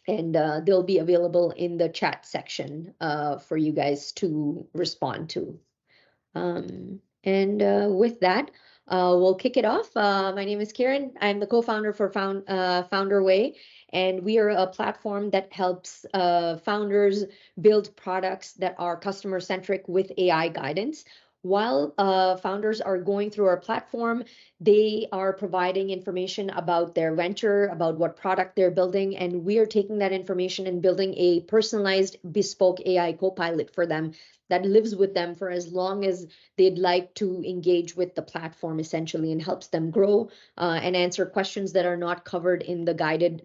and they'll be available in the chat section for you guys to respond to. With that, we'll kick it off. My name is Karen. I'm the co-founder for FounderWay, and we are a platform that helps founders build products that are customer-centric with AI guidance. While founders are going through our platform, they are providing information about their venture, about what product they're building, and we are taking that information and building a personalized, bespoke AI co-pilot for them that lives with them for as long as they'd like to engage with the platform, essentially, and helps them grow and answer questions that are not covered in the guided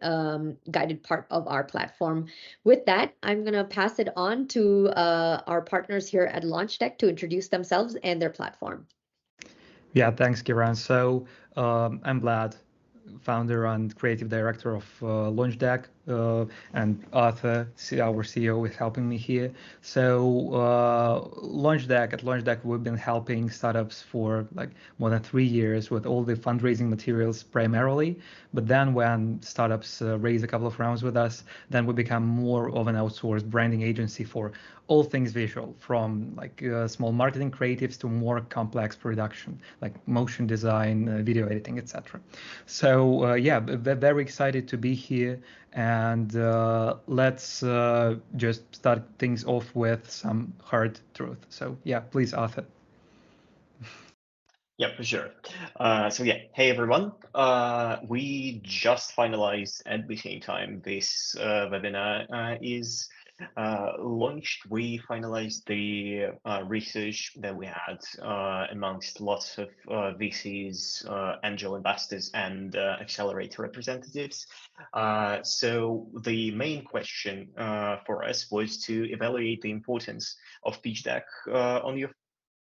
part of our platform. With that, I'm going to pass it on to our partners here at LaunchTech to introduce themselves and their platform. Yeah, thanks, Kiran. So I'm Vlad, founder and creative director of LaunchDeck, and Arthur, our CEO, is helping me here. So at LaunchDeck, we've been helping startups for like more than 3 years with all the fundraising materials primarily. But then when startups raise a couple of rounds with us, then we become more of an outsourced branding agency for all things visual, from like small marketing creatives to more complex production, like motion design, video editing, etc. So yeah, very excited to be here, and let's just start things off with some hard truth. So yeah, please, Arthur. Yeah, for sure. So yeah, hey everyone. We just finalized at the same time this webinar is launched. We finalized the research that we had amongst lots of VCs, angel investors, and accelerator representatives. So the main question for us was to evaluate the importance of pitch deck on your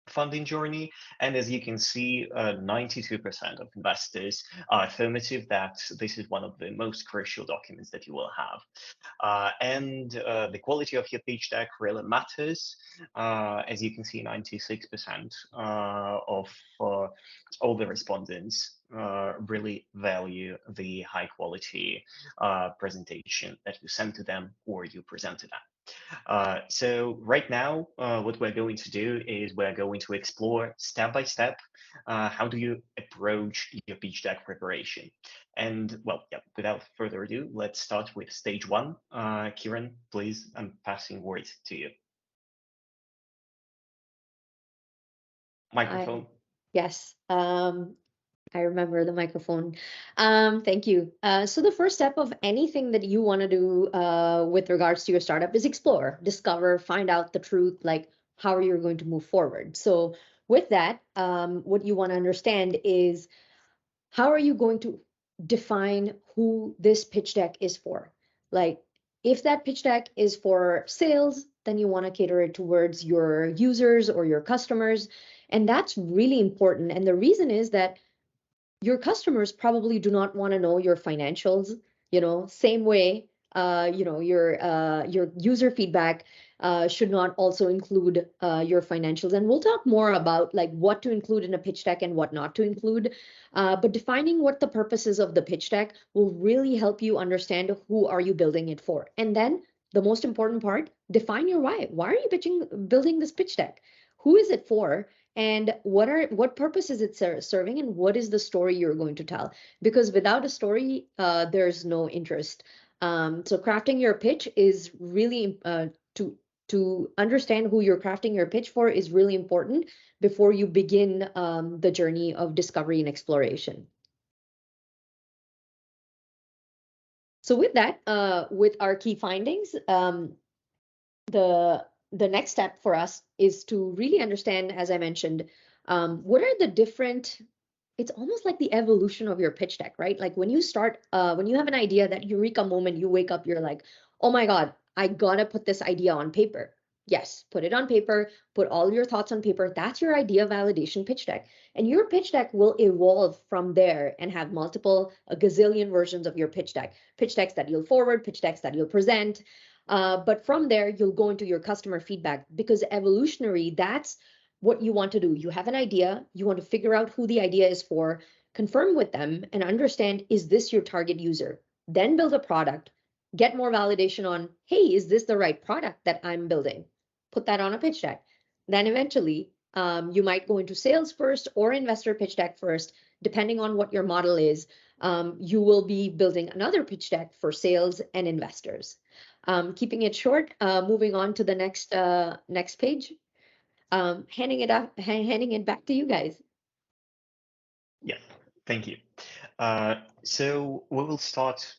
funding journey, and as you can see, 92% of investors are affirmative that this is one of the most crucial documents that you will have, and the quality of your pitch deck really matters. As you can see, 96% of all the respondents really value the high quality presentation that you send to them or you present to them. So right now, what we're going to do is we're going to explore step by step how do you approach your pitch deck preparation. And well, yeah, without further ado, let's start with stage one. Kiran, please, I'm passing words to you. Microphone. Yes. I remember the microphone. Thank you. So the first step of anything that you want to do with regards to your startup is explore, discover, find out the truth, like how you're going to move forward. So with that, what you want to understand is how are you going to define who this pitch deck is for? Like if that pitch deck is for sales, then you want to cater it towards your users or your customers. And that's really important. And the reason is that your customers probably do not want to know your financials, same way, your user feedback should not also include your financials. And we'll talk more about like what to include in a pitch deck and what not to include. But defining what the purpose is of the pitch deck will really help you understand who are you building it for. And then the most important part, define your why. Why are you building this pitch deck? Who is it for? And what purpose is it serving, and what is the story you're going to tell? Because without a story, there's no interest. So crafting your pitch is really to understand who you're crafting your pitch for is really important before you begin the journey of discovery and exploration. So with that, with our key findings, the next step for us is to really understand, as I mentioned, what are the different, it's almost like the evolution of your pitch deck, right? Like when you start, when you have an idea, that eureka moment, you wake up, you're like, oh my God, I gotta put this idea on paper. Yes, put it on paper, put all your thoughts on paper. That's your idea validation pitch deck. And your pitch deck will evolve from there and have a gazillion versions of your pitch decks that you'll forward, pitch decks that you'll present. But from there, you'll go into your customer feedback, because evolutionary, that's what you want to do. You have an idea, you want to figure out who the idea is for, confirm with them and understand, is this your target user? Then build a product, get more validation on, hey, is this the right product that I'm building? Put that on a pitch deck. Then eventually, you might go into sales first or investor pitch deck first, depending on what your model is. You will be building another pitch deck for sales and investors. Keeping it short, moving on to the next page. Handing it back to you guys. Yeah, thank you. So we will start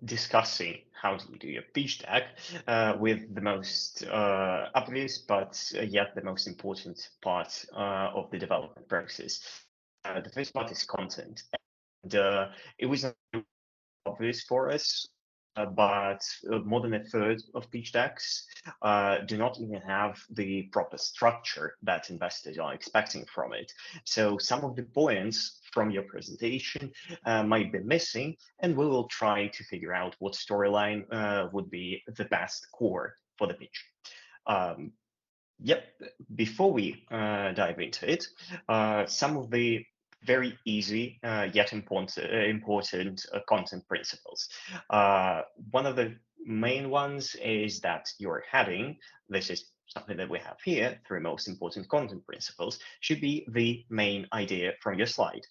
discussing how do you do your pitch deck with the most obvious, but yet the most important part of the development process. The first part is content, and it was not obvious for us. But more than a third of pitch decks do not even have the proper structure that investors are expecting from it. So some of the points from your presentation might be missing, and we will try to figure out what storyline would be the best core for the pitch. Yep, before we dive into it, some of the very easy yet important content principles. One of the main ones is that your heading, this is something that we have here, three most important content principles, should be the main idea from your slide.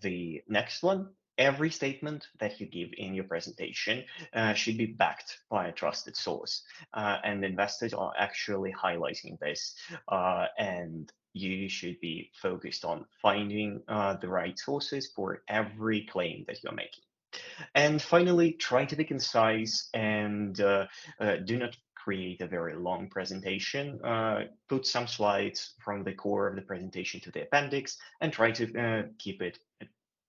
The next one, every statement that you give in your presentation should be backed by a trusted source. And investors are actually highlighting this. And you should be focused on finding the right sources for every claim that you're making. And finally, try to be concise and do not create a very long presentation. Put some slides from the core of the presentation to the appendix and try to keep it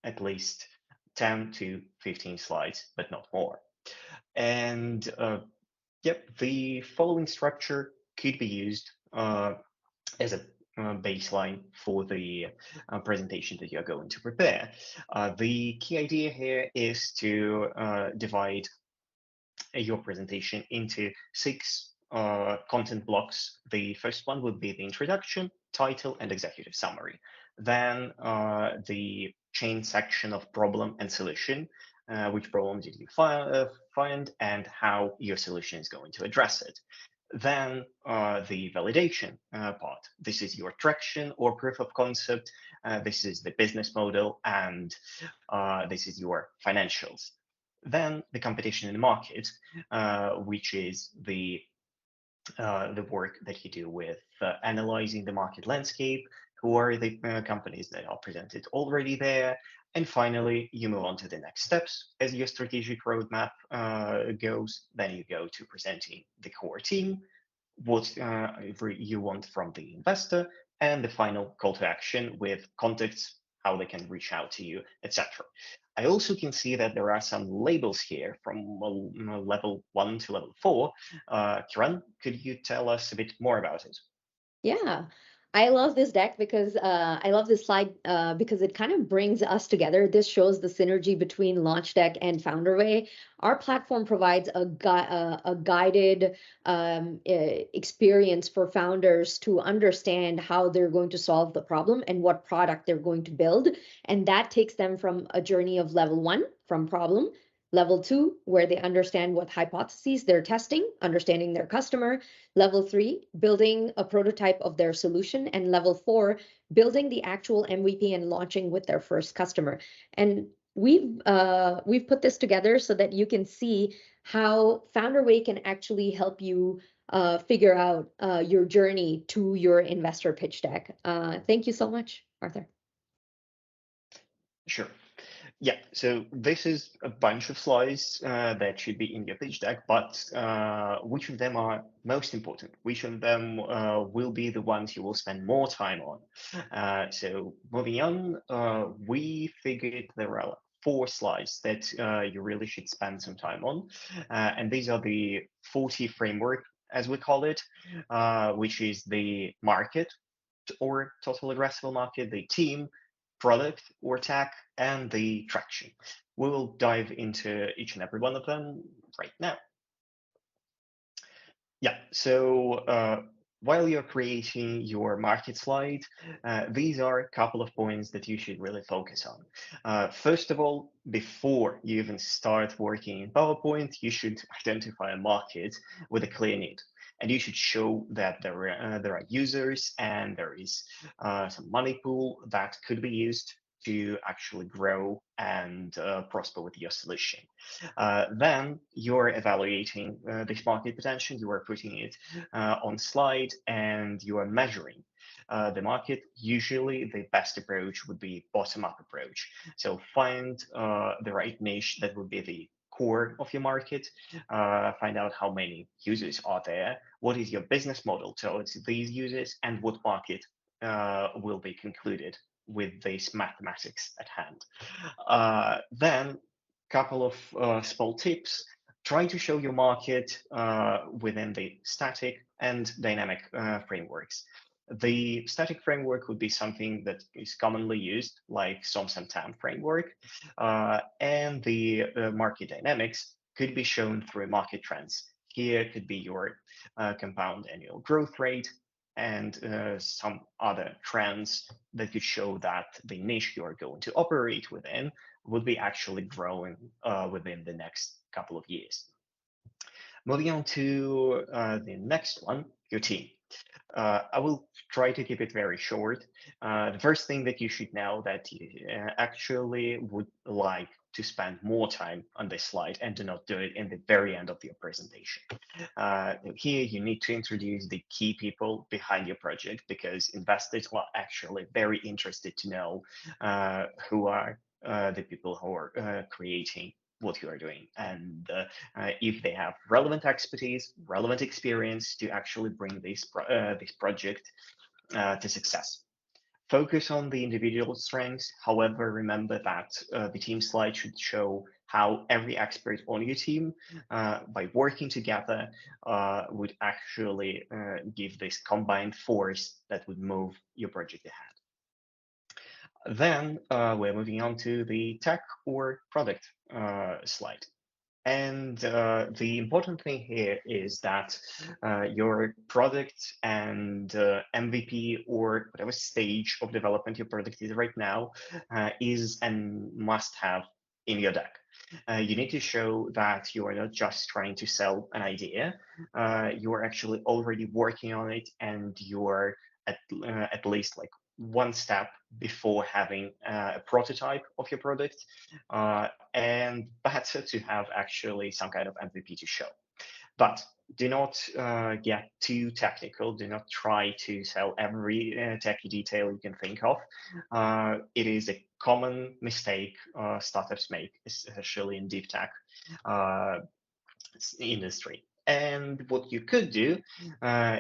at least 10 to 15 slides, but not more. And yep, the following structure could be used as a baseline for the presentation that you're going to prepare. The key idea here is to divide your presentation into 6 content blocks. The first one would be the introduction, title, and executive summary. Then the chain section of problem and solution, which problem did you find and how your solution is going to address it. Then the validation part. This is your traction or proof of concept. This is the business model, and this is your financials. Then the competition in the market, which is the work that you do with analyzing the market landscape, who are the companies that are presented already there, and finally you move on to the next steps as your strategic roadmap goes. Then you go to presenting the core team, what you want from the investor, and the final call to action with contacts, how they can reach out to you, etc. I also can see that there are some labels here from level 1 to level 4. Kiran, could you tell us a bit more about it? Yeah, I love this deck because I love this slide because it kind of brings us together. This shows the synergy between Launch Deck and FounderWay. Our platform provides a guided experience for founders to understand how they're going to solve the problem and what product they're going to build. And that takes them from a journey of level 1, from problem, level 2, where they understand what hypotheses they're testing, understanding their customer. Level 3, building a prototype of their solution. And level 4, building the actual MVP and launching with their first customer. And we've put this together so that you can see how FounderWay can actually help you figure out your journey to your investor pitch deck. Thank you so much, Arthur. Sure. Yeah, so this is a bunch of slides that should be in your pitch deck, but which of them are most important? Which of them will be the ones you will spend more time on? So moving on, we figured there are 4 slides that you really should spend some time on. And these are the 40 framework, as we call it, which is the market or total addressable market, the team, product or tech, and the traction. We will dive into each and every one of them right now. Yeah, so while you're creating your market slide, these are a couple of points that you should really focus on. First of all, before you even start working in PowerPoint, you should identify a market with a clear need. And you should show that there are users and there is some money pool that could be used to actually grow and prosper with your solution. Then you're evaluating this market potential, you are putting it on slide, and you are measuring the market. Usually the best approach would be bottom-up approach. So find the right niche that would be the core of your market, find out how many users are there, what is your business model towards these users, and what market will be concluded with this mathematics at hand. Then couple of small tips. Try to show your market within the static and dynamic frameworks. The static framework would be something that is commonly used, like SOMS and TAM framework, and the market dynamics could be shown through market trends. Here could be your compound annual growth rate and some other trends that could show that the niche you are going to operate within would be actually growing within the next couple of years. Moving on to the next one, your team. I will try to keep it very short. The first thing that you should know that you actually would like to spend more time on this slide and do not do it in the very end of your presentation. Here you need to introduce the key people behind your project, because investors are actually very interested to know who are the people who are creating what you are doing, and if they have relevant expertise, relevant experience to actually bring this project to success. Focus on the individual strengths. However, remember that the team slide should show how every expert on your team, by working together, would actually give this combined force that would move your project ahead. Then we're moving on to the tech or product slide. And the important thing here is that your product and MVP or whatever stage of development your product is right now is and must have in your deck. You need to show that you are not just trying to sell an idea, you are actually already working on it, and you're at least like one step before having a prototype of your product, and better to have actually some kind of MVP to show. But do not get too technical. Do not try to sell every techie detail you can think of. It is a common mistake startups make, especially in deep tech industry. And what you could do,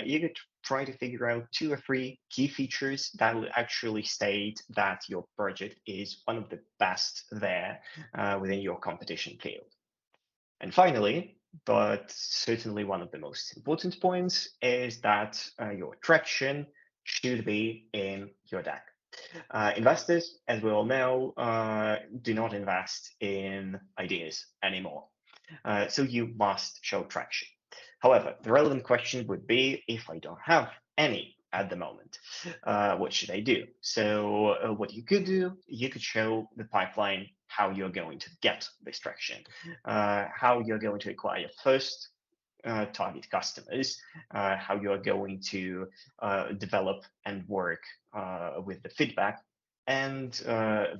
you could try to figure out 2 or 3 key features that will actually state that your project is one of the best there within your competition field. And finally, but certainly one of the most important points, is that your traction should be in your deck. Investors, as we all know, do not invest in ideas anymore. So you must show traction. However, the relevant question would be, if I don't have any at the moment, what should I do? So what you could do, you could show the pipeline how you're going to get this traction, how you're going to acquire first target customers, how you're going to develop and work with the feedback. And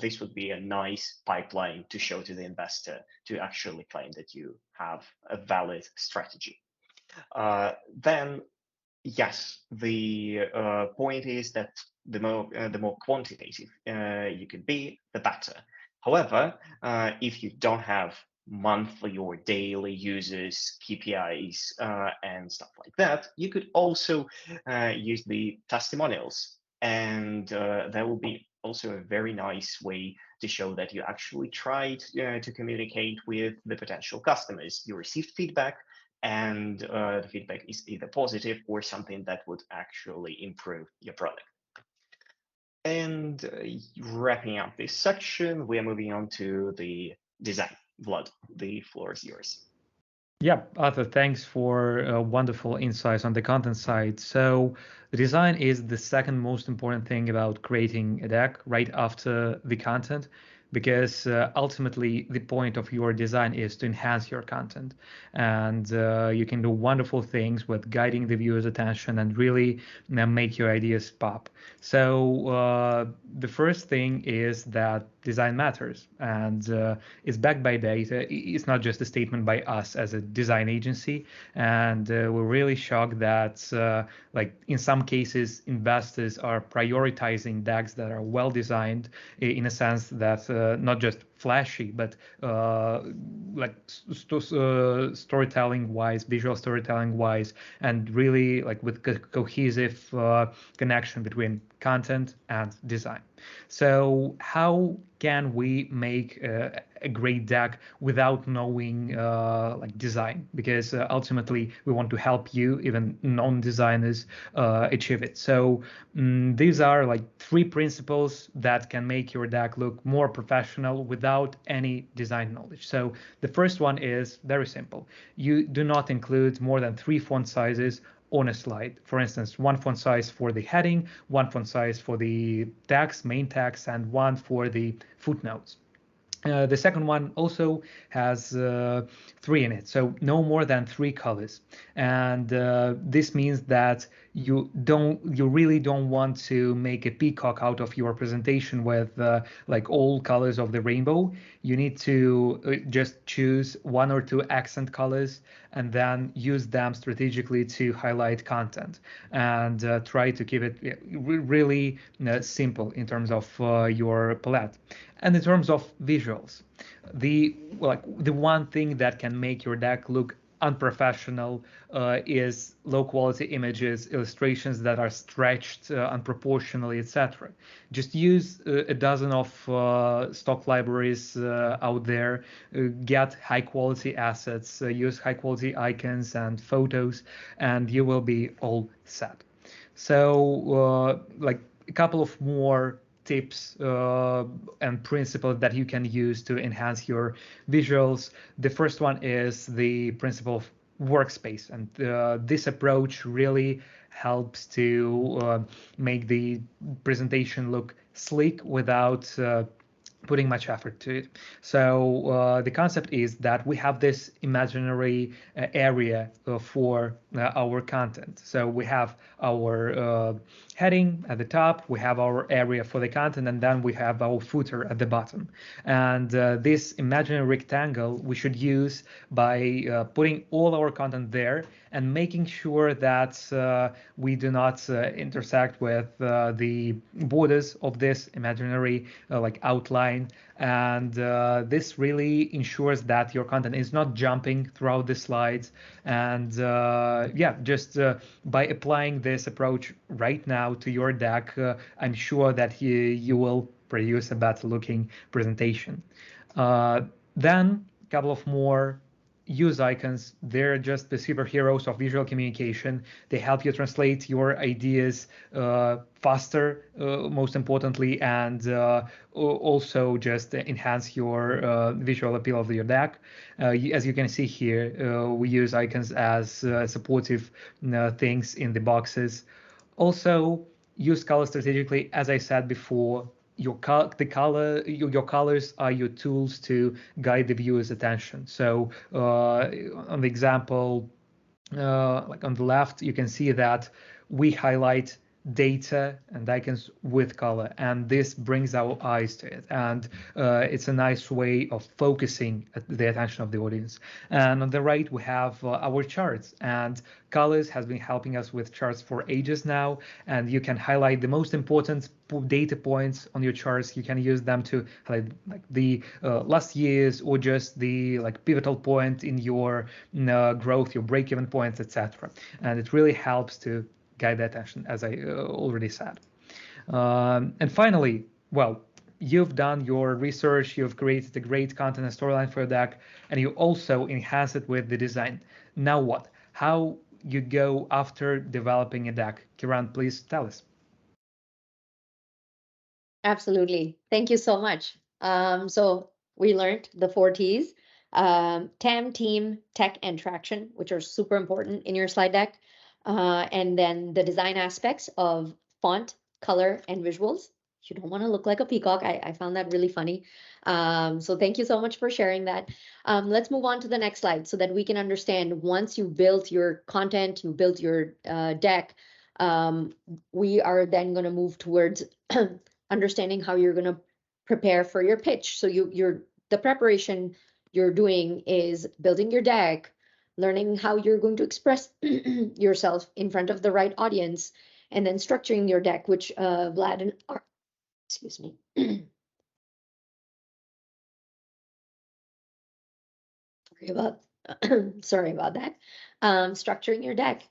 this would be a nice pipeline to show to the investor to actually claim that you have a valid strategy. Then, yes, the point is that the more quantitative you can be, the better. However, if you don't have monthly or daily users, KPIs, and stuff like that, you could also use the testimonials, and that will be also a very nice way to show that you actually tried to communicate with the potential customers. You received feedback, and the feedback is either positive or something that would actually improve your product. And wrapping up this section, we are moving on to the design. Vlad, the floor is yours. Yeah, Arthur, thanks for wonderful insights on the content side. So the design is the second most important thing about creating a deck right after the content, because ultimately the point of your design is to enhance your content. And you can do wonderful things with guiding the viewer's attention and really make your ideas pop. So the first thing is that design matters, and it's backed by data. It's not just a statement by us as a design agency, and we're really shocked that like in some cases investors are prioritizing decks that are well designed, in a sense that not just flashy, but like storytelling wise, visual storytelling wise, and really like with cohesive connection between content and design. So how can we make a great deck without knowing like design? Because ultimately we want to help you, even non-designers, achieve it. So these are like three principles that can make your deck look more professional without any design knowledge. So the first one is very simple. You do not include more than 3 font sizes on a slide. For instance, one font size for the heading, one font size for the text, main text, and one for the footnotes. The second one also has 3 in it, so no more than 3 colors. And this means that you really don't want to make a peacock out of your presentation with like all colors of the rainbow. You need to just choose 1 or 2 accent colors and then use them strategically to highlight content, and try to keep it really simple in terms of your palette. And in terms of visuals, the one thing that can make your deck look unprofessional is low quality images, illustrations that are stretched unproportionally, etc. Just use a dozen of stock libraries out there, get high quality assets, use high quality icons and photos, and you will be all set. So like a couple of more tips and principles that you can use to enhance your visuals. The first one is the principle of workspace, and this approach really helps to make the presentation look sleek without putting much effort to it. So the concept is that we have this imaginary area for our content. So we have our heading at the top, we have our area for the content, and then we have our footer at the bottom. And this imaginary rectangle we should use by putting all our content there and making sure that we do not intersect with the borders of this imaginary like outline. And this really ensures that your content is not jumping throughout the slides. And yeah, just by applying this approach right now to your deck, I'm sure that you will produce a better looking presentation. Then a couple of more use icons. They're just the superheroes of visual communication. They help you translate your ideas faster, most importantly, and also just enhance your visual appeal of your deck. As you can see here, we use icons as supportive things in the boxes. Also, use color strategically. As I said before, your colors are your tools to guide the viewer's attention. So on the example, like on the left, you can see that we highlight data and icons with color, and this brings our eyes to it, and it's a nice way of focusing the attention of the audience. And on the right we have our charts, and colors has been helping us with charts for ages now, and you can highlight the most important data points on your charts. You can use them to highlight like the last years, or just the like pivotal point in your growth, your break-even points, etc. And it really helps to guide the attention, as I already said. And finally, well, you've done your research, you've created a great content and storyline for your deck, and you also enhance it with the design. Now what? How you go after developing a deck? Kiran, please tell us. Absolutely. Thank you so much. So we learned the 4 T's. TAM, team, tech, and traction, which are super important in your slide deck. And then the design aspects of font, color, and visuals. You don't want to look like a peacock. I found that really funny. So thank you so much for sharing that. Let's move on to the next slide so that we can understand once you built your content, you built your deck, we are then going to move towards understanding how you're going to prepare for your pitch. So the preparation you're doing is building your deck, learning how you're going to express yourself in front of the right audience, and then structuring your deck, which Vlad and excuse me. Sorry about that. Structuring your deck.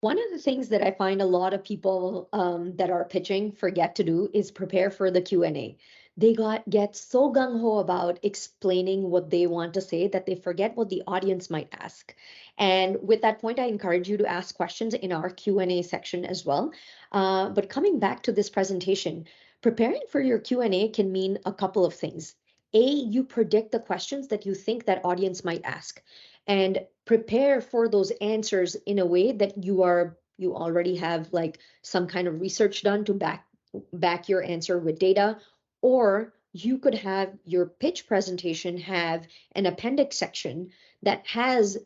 One of the things that I find a lot of people that are pitching forget to do is prepare for the Q&A. They get so gung-ho about explaining what they want to say that they forget what the audience might ask. And with that point, I encourage you to ask questions in our Q&A section as well. But coming back to this presentation, preparing for your Q&A can mean a couple of things. A, you predict the questions that you think that audience might ask, and prepare for those answers in a way that you already have like some kind of research done to back your answer with data. Or you could have your pitch presentation have an appendix section that has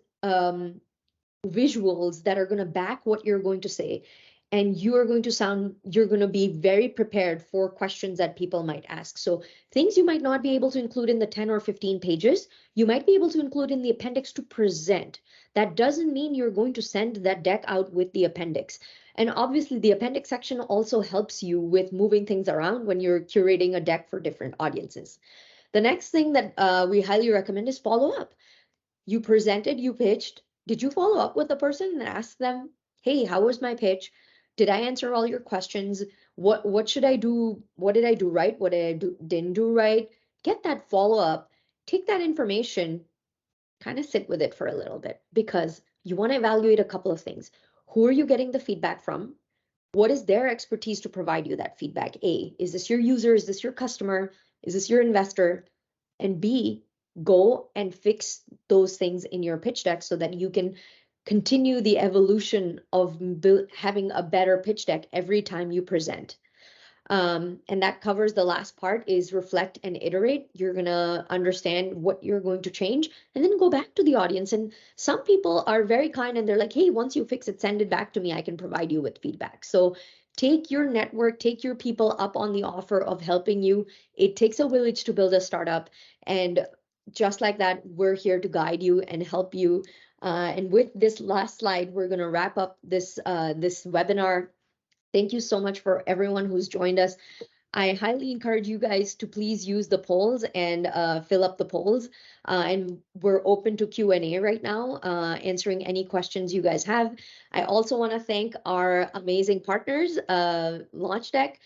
visuals that are going to back what you're going to say, and you're going to be very prepared for questions that people might ask. So things you might not be able to include in the 10 or 15 pages, you might be able to include in the appendix to present. That doesn't mean you're going to send that deck out with the appendix. And obviously the appendix section also helps you with moving things around when you're curating a deck for different audiences. The next thing that we highly recommend is follow up. You presented, you pitched. Did you follow up with the person and ask them, hey, how was my pitch? Did I answer all your questions? What should I do? What did I do right? What didn't do right? Get that follow up. Take that information, kind of sit with it for a little bit, because you want to evaluate a couple of things. Who are you getting the feedback from? What is their expertise to provide you that feedback? A, is this your user? Is this your customer? Is this your investor? And B, go and fix those things in your pitch deck so that you can continue the evolution of having a better pitch deck every time you present. And that covers the last part, is reflect and iterate. You're going to understand what you're going to change and then go back to the audience. And some people are very kind and they're like, hey, once you fix it, send it back to me. I can provide you with feedback. So take your network, take your people up on the offer of helping you. It takes a village to build a startup. And just like that, we're here to guide you and help you. And with this last slide, we're going to wrap up this webinar. Thank you so much for everyone who's joined us. I highly encourage you guys to please use the polls and fill up the polls. And we're open to Q&A right now, answering any questions you guys have. I also want to thank our amazing partners, LaunchDeck.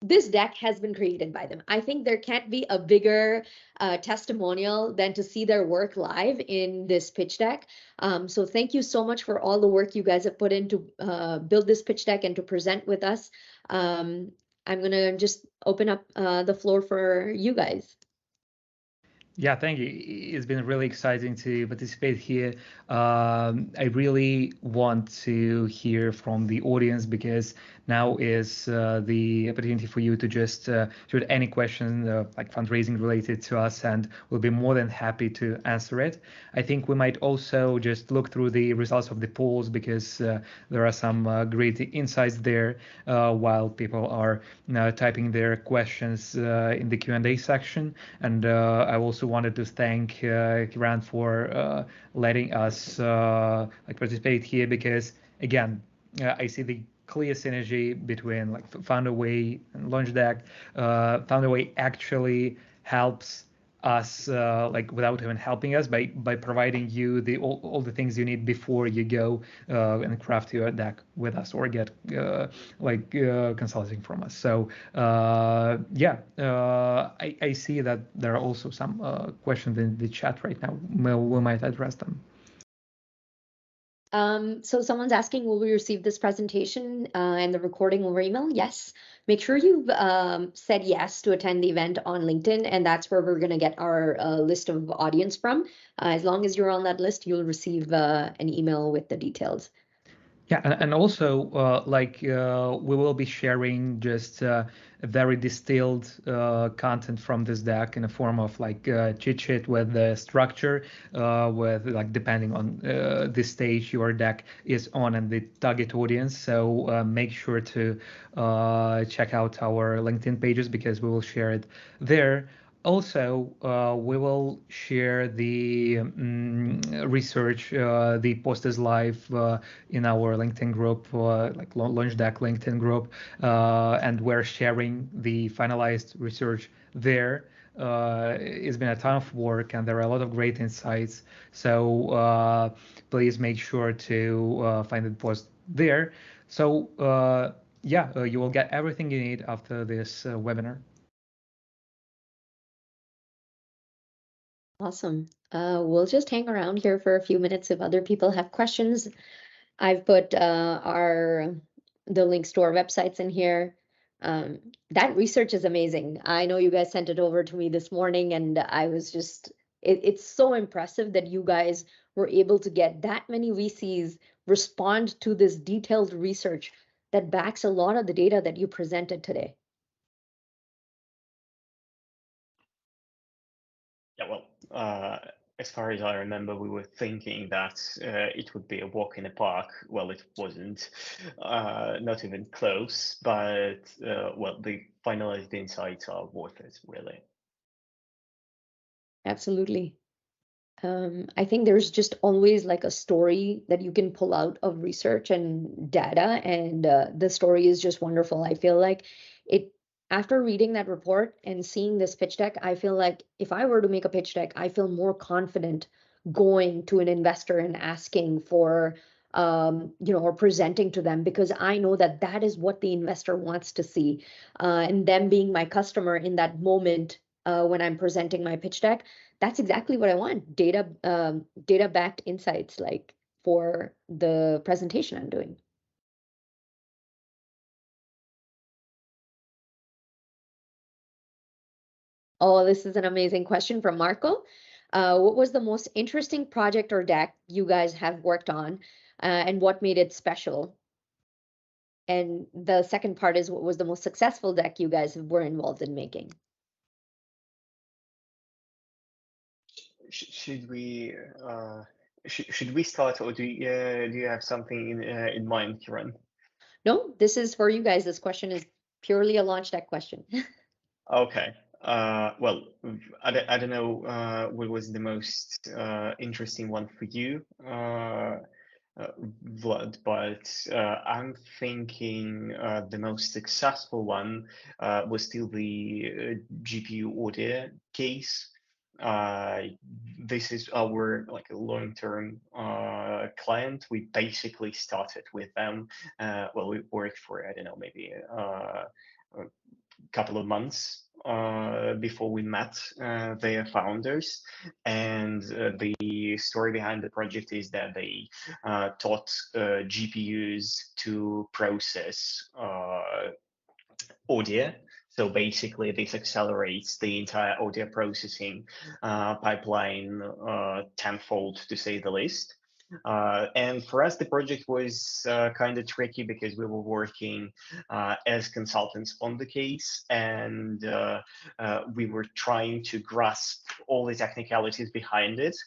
This deck has been created by them. I think there can't be a bigger testimonial than to see their work live in this pitch deck. So thank you so much for all the work you guys have put in to build this pitch deck and to present with us. I'm going to just open up the floor for you guys. Yeah, thank you. It's been really exciting to participate here. I really want to hear from the audience, because now is the opportunity for you to just shoot any question like fundraising related to us, and we'll be more than happy to answer it. I think we might also just look through the results of the polls, because there are some great insights there while people are typing their questions in the Q&A section. And I also wanted to thank Kiran for letting us participate here, because again, I see the clear synergy between like FounderWay and LaunchDeck. FounderWay actually helps us without even helping us by providing you all the things you need before you go and craft your deck with us or get consulting from us. So I see that there are also some questions in the chat right now. We might address them. So someone's asking, will we receive this presentation and the recording over email? Yes. make sure you've said yes to attend the event on LinkedIn, and that's where we're going to get our list of audience from. As long as you're on that list, you'll receive an email with the details. Yeah, and also we will be sharing just very distilled content from this deck in a form of cheat sheet with the structure, with depending on the stage your deck is on and the target audience. So make sure to check out our LinkedIn pages because we will share it there. Also, we will share the research, the posters live in our LinkedIn group, like Launch Deck LinkedIn group, and we're sharing the finalized research there. It's been a ton of work and there are a lot of great insights. So please make sure to find the post there. So you will get everything you need after this webinar. Awesome. We'll just hang around here for a few minutes if other people have questions. I've put the links to our websites in here. That research is amazing. I know you guys sent it over to me this morning, and I was just, it's so impressive that you guys were able to get that many VCs respond to this detailed research that backs a lot of the data that you presented today. Yeah, well, as far as I remember, we were thinking that it would be a walk in the park. Well, it wasn't, not even close, but well, the finalized insights are worth it, really. Absolutely. I think there's just always like a story that you can pull out of research and data, and the story is just wonderful. I feel like it, after reading that report and seeing this pitch deck, I feel like if I were to make a pitch deck, I feel more confident going to an investor and asking for, or presenting to them, because I know that that is what the investor wants to see. And them being my customer in that moment when I'm presenting my pitch deck, that's exactly what I want. Data-backed insights, like for the presentation I'm doing. Oh, this is an amazing question from Marco. What was the most interesting project or deck you guys have worked on, and what made it special? And the second part is, what was the most successful deck you guys were involved in making? Should we should we start, or do you have something in mind, Kiran? No, this is for you guys. This question is purely a launch deck question. Okay. Well, I don't know what was the most interesting one for you, Vlad, but I'm thinking the most successful one was still the GPU audio case. This is our like a long-term client. We basically started with them. Well, we worked for, I don't know, maybe a couple of months before we met their founders. And the story behind the project is that they taught GPUs to process audio. So basically, this accelerates the entire audio processing pipeline tenfold, to say the least. And for us, the project was kind of tricky because we were working as consultants on the case, and we were trying to grasp all the technicalities behind it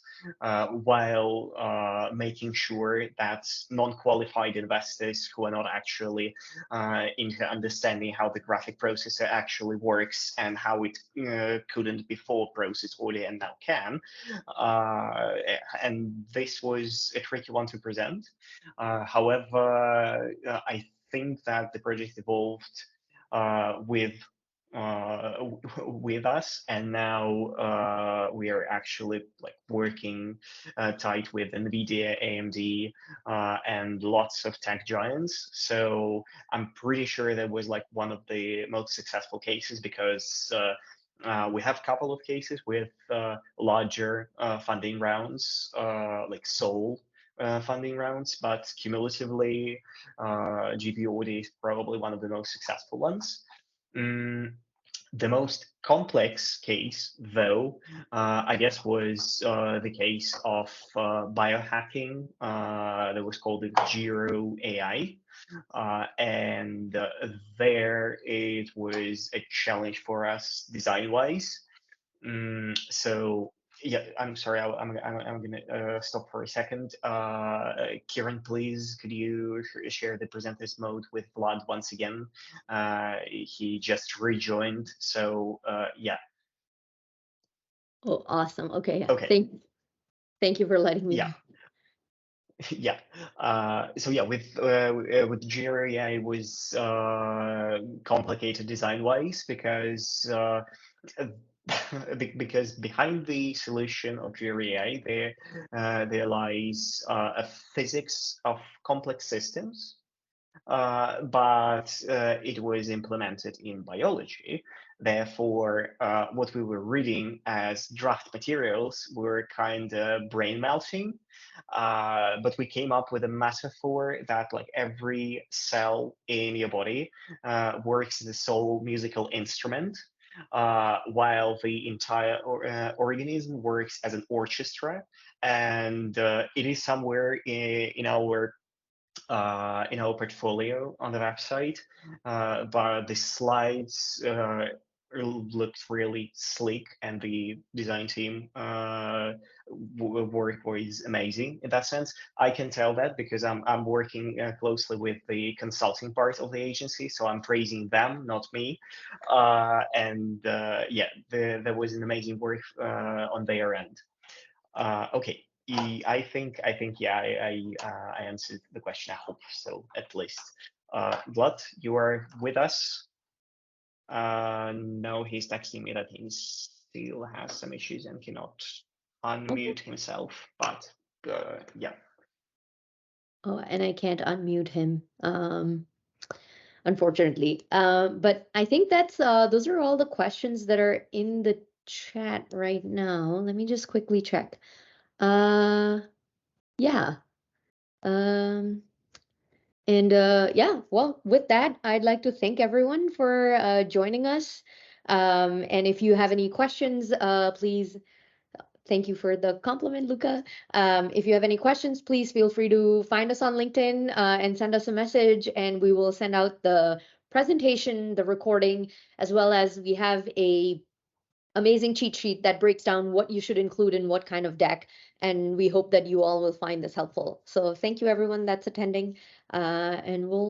while making sure that non-qualified investors who are not actually into understanding how the graphic processor actually works and how it couldn't before process audio and now can. And this was a tricky one to present. However, I think that the project evolved with us, and now we are actually like working tight with NVIDIA, AMD, and lots of tech giants. So I'm pretty sure that was like one of the most successful cases, because we have a couple of cases with larger funding rounds, like Soul funding rounds, but cumulatively, GPU audio is probably one of the most successful ones. The most complex case, though, I guess, was the case of biohacking that was called the Giro AI. And there it was a challenge for us design-wise. So yeah, I'm sorry, I'm gonna stop for a second. Kieran, please, could you share the presenters mode with Vlad once again? He just rejoined, so yeah. Oh, awesome. Okay. Okay. Thank you for letting me know. Yeah. So yeah, with Jira, yeah, it was complicated design-wise because because behind the solution of Jira AI, there lies a physics of complex systems, but it was implemented in biology. Therefore, what we were reading as draft materials were kind of brain melting. But we came up with a metaphor that like every cell in your body works as a sole musical instrument, while the entire organism works as an orchestra. And it is somewhere in our portfolio on the website, but the slides looked really sleek, and the design team work was amazing in that sense. I can tell that because I'm working closely with the consulting part of the agency, so I'm praising them, not me. And yeah, there was an amazing work on their end. Okay. I think yeah, I answered the question. I hope so, at least. Vlad, you are with us? No, he's texting me that he still has some issues and cannot unmute himself. But yeah. Oh, and I can't unmute him, unfortunately. But I think that's those are all the questions that are in the chat right now. Let me just quickly check. Yeah. And yeah, well, with that, I'd like to thank everyone for joining us. And if you have any questions, please, thank you for the compliment, Luca. If you have any questions, please feel free to find us on LinkedIn and send us a message, and we will send out the presentation, the recording, as well as we have a amazing cheat sheet that breaks down what you should include in what kind of deck. And we hope that you all will find this helpful. So thank you, everyone that's attending, and we'll